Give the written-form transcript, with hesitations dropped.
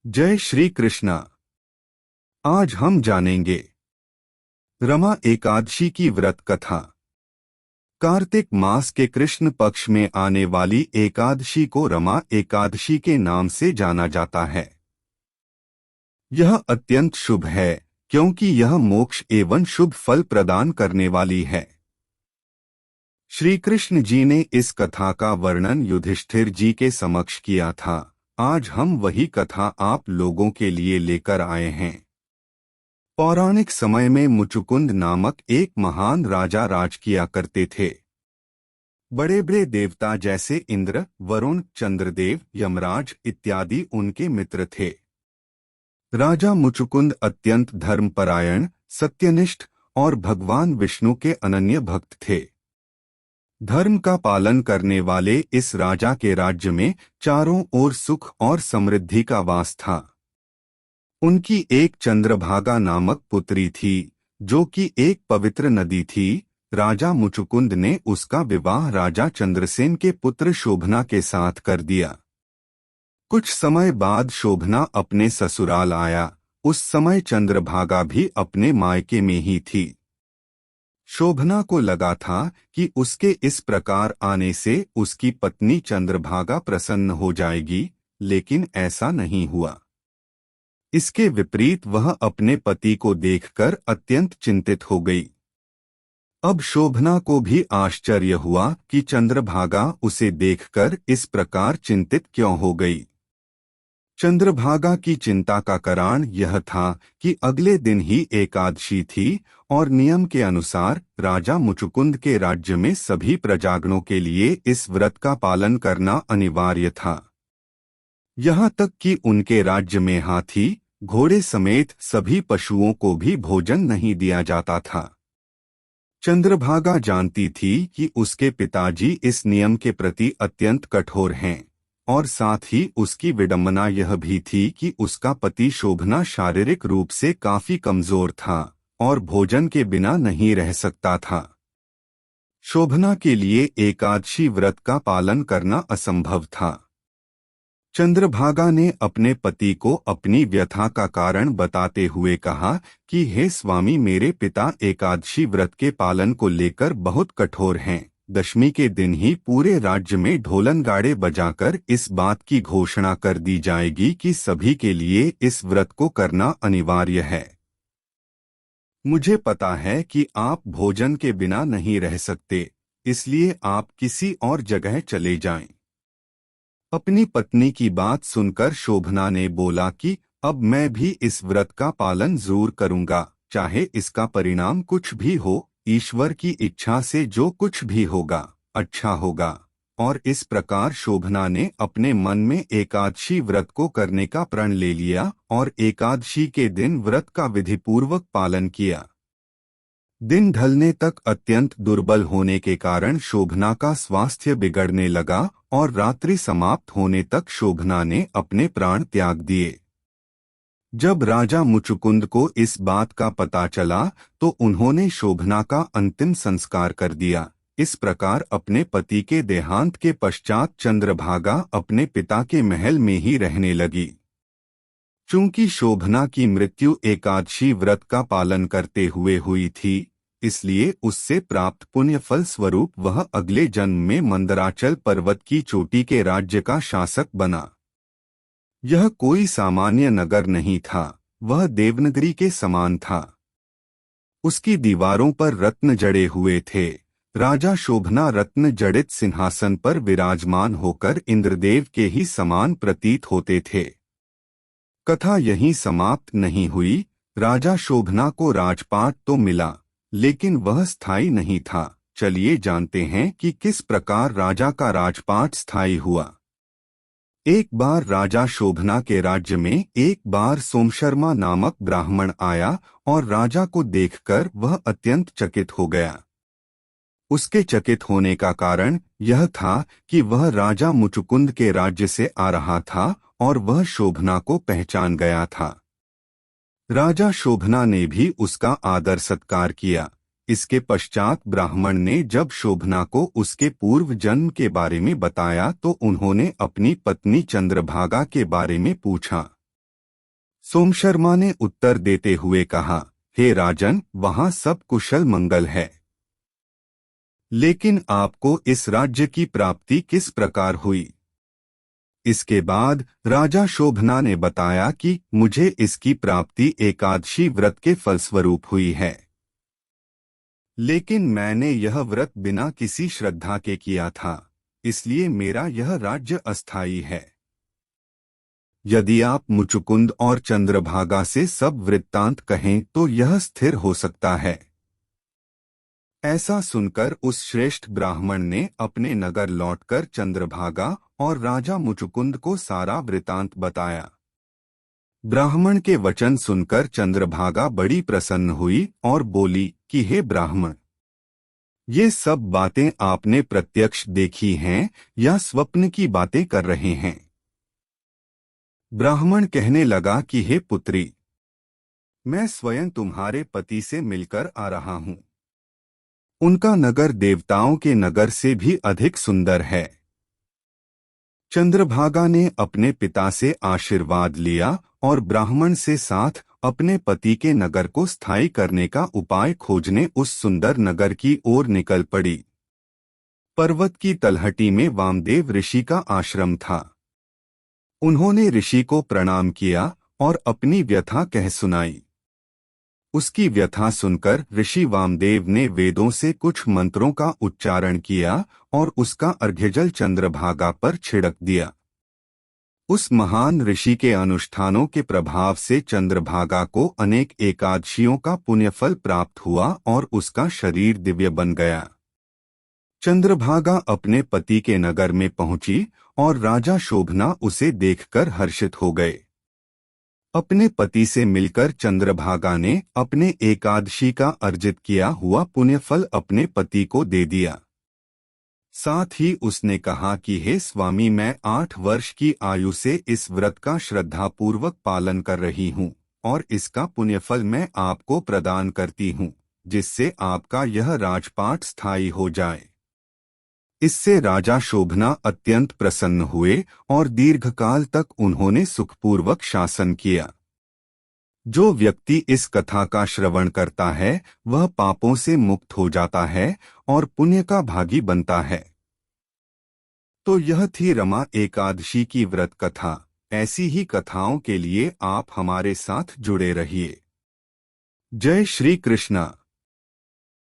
जय श्री कृष्णा। आज हम जानेंगे रमा एकादशी की व्रत कथा। कार्तिक मास के कृष्ण पक्ष में आने वाली एकादशी को रमा एकादशी के नाम से जाना जाता है। यह अत्यंत शुभ है क्योंकि यह मोक्ष एवं शुभ फल प्रदान करने वाली है। श्री कृष्ण जी ने इस कथा का वर्णन युधिष्ठिर जी के समक्ष किया था। आज हम वही कथा आप लोगों के लिए लेकर आए हैं। पौराणिक समय में मुचुकुंद नामक एक महान राजा राज किया करते थे। बड़े बड़े देवता जैसे इंद्र, वरुण, चंद्रदेव, यमराज इत्यादि उनके मित्र थे। राजा मुचुकुंद अत्यंत धर्मपरायण, सत्यनिष्ठ और भगवान विष्णु के अनन्य भक्त थे। धर्म का पालन करने वाले इस राजा के राज्य में चारों ओर सुख और समृद्धि का वास था। उनकी एक चंद्रभागा नामक पुत्री थी, जो कि एक पवित्र नदी थी। राजा मुचुकुंद ने उसका विवाह राजा चंद्रसेन के पुत्र शोभना के साथ कर दिया। कुछ समय बाद शोभना अपने ससुराल आया। उस समय चंद्रभागा भी अपने मायके में ही थी। शोभना को लगा था कि उसके इस प्रकार आने से उसकी पत्नी चंद्रभागा प्रसन्न हो जाएगी, लेकिन ऐसा नहीं हुआ। इसके विपरीत वह अपने पति को देखकर अत्यंत चिंतित हो गई। अब शोभना को भी आश्चर्य हुआ कि चंद्रभागा उसे देखकर इस प्रकार चिंतित क्यों हो गई। चंद्रभागा की चिंता का कारण यह था कि अगले दिन ही एकादशी थी और नियम के अनुसार राजा मुचुकुंद के राज्य में सभी प्रजागणों के लिए इस व्रत का पालन करना अनिवार्य था। यहाँ तक कि उनके राज्य में हाथी, घोड़े समेत सभी पशुओं को भी भोजन नहीं दिया जाता था। चंद्रभागा जानती थी कि उसके पिताजी इस नियम के प्रति अत्यंत कठोर हैं, और साथ ही उसकी विडंबना यह भी थी कि उसका पति शोभना शारीरिक रूप से काफी कमजोर था और भोजन के बिना नहीं रह सकता था। शोभना के लिए एकादशी व्रत का पालन करना असंभव था। चंद्रभागा ने अपने पति को अपनी व्यथा का कारण बताते हुए कहा कि हे स्वामी, मेरे पिता एकादशी व्रत के पालन को लेकर बहुत कठोर हैं। दशमी के दिन ही पूरे राज्य में ढोलन गाड़े बजाकर इस बात की घोषणा कर दी जाएगी कि सभी के लिए इस व्रत को करना अनिवार्य है। मुझे पता है कि आप भोजन के बिना नहीं रह सकते, इसलिए आप किसी और जगह चले जाएं। अपनी पत्नी की बात सुनकर शोभना ने बोला कि अब मैं भी इस व्रत का पालन जरूर करूंगा, चाहे इसका परिणाम कुछ भी हो। ईश्वर की इच्छा से जो कुछ भी होगा अच्छा होगा। और इस प्रकार शोभना ने अपने मन में एकादशी व्रत को करने का प्रण ले लिया और एकादशी के दिन व्रत का विधिपूर्वक पालन किया। दिन ढलने तक अत्यंत दुर्बल होने के कारण शोभना का स्वास्थ्य बिगड़ने लगा और रात्रि समाप्त होने तक शोभना ने अपने प्राण त्याग दिए। जब राजा मुचुकुंद को इस बात का पता चला तो उन्होंने शोभना का अंतिम संस्कार कर दिया। इस प्रकार अपने पति के देहांत के पश्चात चंद्रभागा अपने पिता के महल में ही रहने लगी। चूंकि शोभना की मृत्यु एकादशी व्रत का पालन करते हुए हुई थी, इसलिए उससे प्राप्त पुण्य फल स्वरूप वह अगले जन्म में मंदराचल पर्वत की चोटी के राज्य का शासक बना। यह कोई सामान्य नगर नहीं था, वह देवनगरी के समान था। उसकी दीवारों पर रत्न जड़े हुए थे। राजा शोभना रत्न जड़ित सिंहासन पर विराजमान होकर इंद्रदेव के ही समान प्रतीत होते थे। कथा यहीं समाप्त नहीं हुई। राजा शोभना को राजपाट तो मिला, लेकिन वह स्थायी नहीं था। चलिए जानते हैं कि किस प्रकार राजा का राजपाट स्थायी हुआ। एक बार राजा शोभना के राज्य में एक बार सोमशर्मा नामक ब्राह्मण आया और राजा को देखकर वह अत्यंत चकित हो गया। उसके चकित होने का कारण यह था कि वह राजा मुचुकुंद के राज्य से आ रहा था और वह शोभना को पहचान गया था। राजा शोभना ने भी उसका आदर सत्कार किया। इसके पश्चात ब्राह्मण ने जब शोभना को उसके पूर्व जन्म के बारे में बताया तो उन्होंने अपनी पत्नी चंद्रभागा के बारे में पूछा। सोमशर्मा ने उत्तर देते हुए कहा, हे राजन, वहां सब कुशल मंगल है। लेकिन आपको इस राज्य की प्राप्ति किस प्रकार हुई? इसके बाद राजा शोभना ने बताया कि मुझे इसकी प्राप्ति एकादशी व्रत के फलस्वरूप हुई है। लेकिन मैंने यह व्रत बिना किसी श्रद्धा के किया था, इसलिए मेरा यह राज्य अस्थायी है। यदि आप मुचुकुंद और चंद्रभागा से सब वृत्तांत कहें तो यह स्थिर हो सकता है। ऐसा सुनकर उस श्रेष्ठ ब्राह्मण ने अपने नगर लौटकर चंद्रभागा और राजा मुचुकुंद को सारा वृतांत बताया। ब्राह्मण के वचन सुनकर चंद्रभागा बड़ी प्रसन्न हुई और बोली कि हे ब्राह्मण, ये सब बातें आपने प्रत्यक्ष देखी हैं या स्वप्न की बातें कर रहे हैं? ब्राह्मण कहने लगा कि हे पुत्री, मैं स्वयं तुम्हारे पति से मिलकर आ रहा हूँ। उनका नगर देवताओं के नगर से भी अधिक सुंदर है। चंद्रभागा ने अपने पिता से आशीर्वाद लिया और ब्राह्मण से साथ अपने पति के नगर को स्थायी करने का उपाय खोजने उस सुंदर नगर की ओर निकल पड़ी। पर्वत की तलहटी में वामदेव ऋषि का आश्रम था। उन्होंने ऋषि को प्रणाम किया और अपनी व्यथा कह सुनाई। उसकी व्यथा सुनकर ऋषि वामदेव ने वेदों से कुछ मंत्रों का उच्चारण किया और उसका अर्घ्यजल चंद्रभागा पर छिड़क दिया। उस महान ऋषि के अनुष्ठानों के प्रभाव से चंद्रभागा को अनेक एकादशियों का पुण्यफल प्राप्त हुआ और उसका शरीर दिव्य बन गया। चंद्रभागा अपने पति के नगर में पहुंची और राजा शोभना उसे देखकर हर्षित हो गए। अपने पति से मिलकर चंद्रभागा ने अपने एकादशी का अर्जित किया हुआ पुण्यफल अपने पति को दे दिया। साथ ही उसने कहा कि हे स्वामी, मैं 8 वर्ष की आयु से इस व्रत का श्रद्धापूर्वक पालन कर रही हूँ और इसका पुण्यफल मैं आपको प्रदान करती हूँ, जिससे आपका यह राजपाट स्थायी हो जाए। इससे राजा शोभना अत्यंत प्रसन्न हुए और दीर्घकाल तक उन्होंने सुखपूर्वक शासन किया। जो व्यक्ति इस कथा का श्रवण करता है वह पापों से मुक्त हो जाता है और पुण्य का भागी बनता है। तो यह थी रमा एकादशी की व्रत कथा। ऐसी ही कथाओं के लिए आप हमारे साथ जुड़े रहिए। जय श्री कृष्णा।